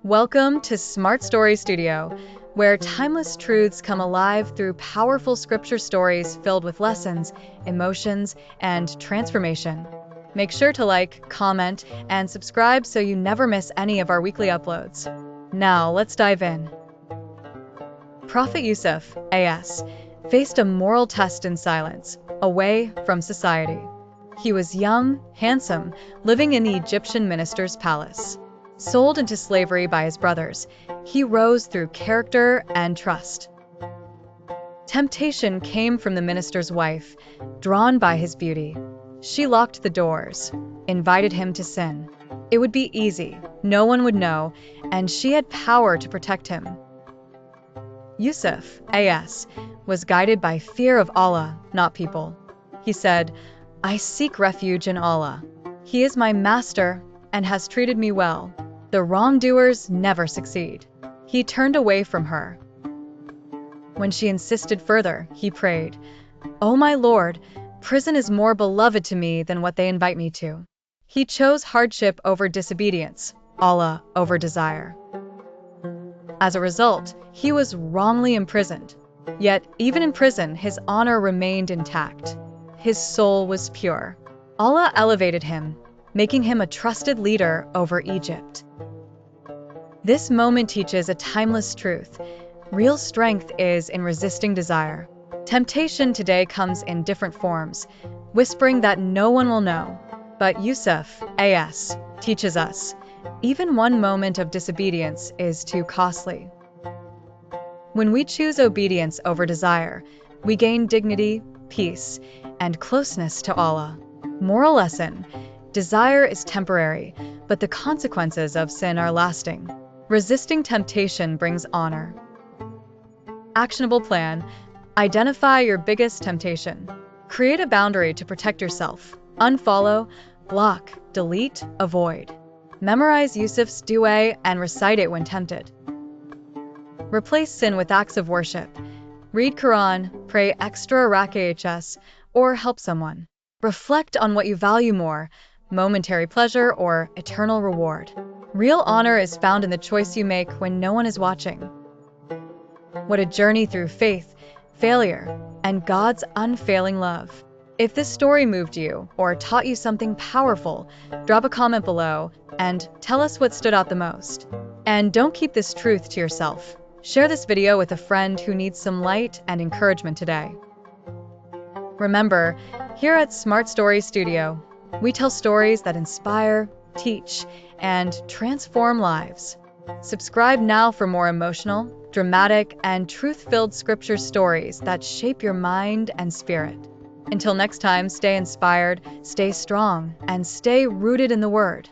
Welcome to Smart Story Studio, where timeless truths come alive through powerful scripture stories filled with lessons, emotions, and transformation. Make sure to like, comment, and subscribe so you never miss any of our weekly uploads. Now, let's dive in. Prophet Yusuf, A.S., faced a moral test in silence, away from society. He was young, handsome, living in the Egyptian minister's palace. Sold into slavery by his brothers, he rose through character and trust. Temptation came from the minister's wife, drawn by his beauty. She locked the doors, invited him to sin. It would be easy, no one would know, and she had power to protect him. Yusuf, A.S., was guided by fear of Allah, not people. He said, "I seek refuge in Allah. He is my master and has treated me well. The wrongdoers never succeed." He turned away from her. When she insisted further, he prayed, "O my Lord, prison is more beloved to me than what they invite me to." He chose hardship over disobedience, Allah over desire. As a result, he was wrongly imprisoned. Yet, even in prison, his honor remained intact. His soul was pure. Allah elevated him, making him a trusted leader over Egypt. This moment teaches a timeless truth. Real strength is in resisting desire. Temptation today comes in different forms, whispering that no one will know. But Yusuf, A.S., teaches us, even one moment of disobedience is too costly. When we choose obedience over desire, we gain dignity, peace, and closeness to Allah. Moral lesson: desire is temporary, but the consequences of sin are lasting. Resisting temptation brings honor. Actionable plan: identify your biggest temptation. Create a boundary to protect yourself. Unfollow, block, delete, avoid. Memorize Yusuf's dua and recite it when tempted. Replace sin with acts of worship. Read Quran, pray extra rak'ahs, or help someone. Reflect on what you value more, momentary pleasure or eternal reward. Real honor is found in the choice you make when no one is watching. What a journey through faith, failure, and God's unfailing love. If this story moved you or taught you something powerful, drop a comment below and tell us what stood out the most. And don't keep this truth to yourself. Share this video with a friend who needs some light and encouragement today. Remember, here at Smart Story Studio, we tell stories that inspire, teach, and transform lives. Subscribe now for more emotional, dramatic, and truth-filled scripture stories that shape your mind and spirit. Until next time, stay inspired, stay strong, and stay rooted in the Word.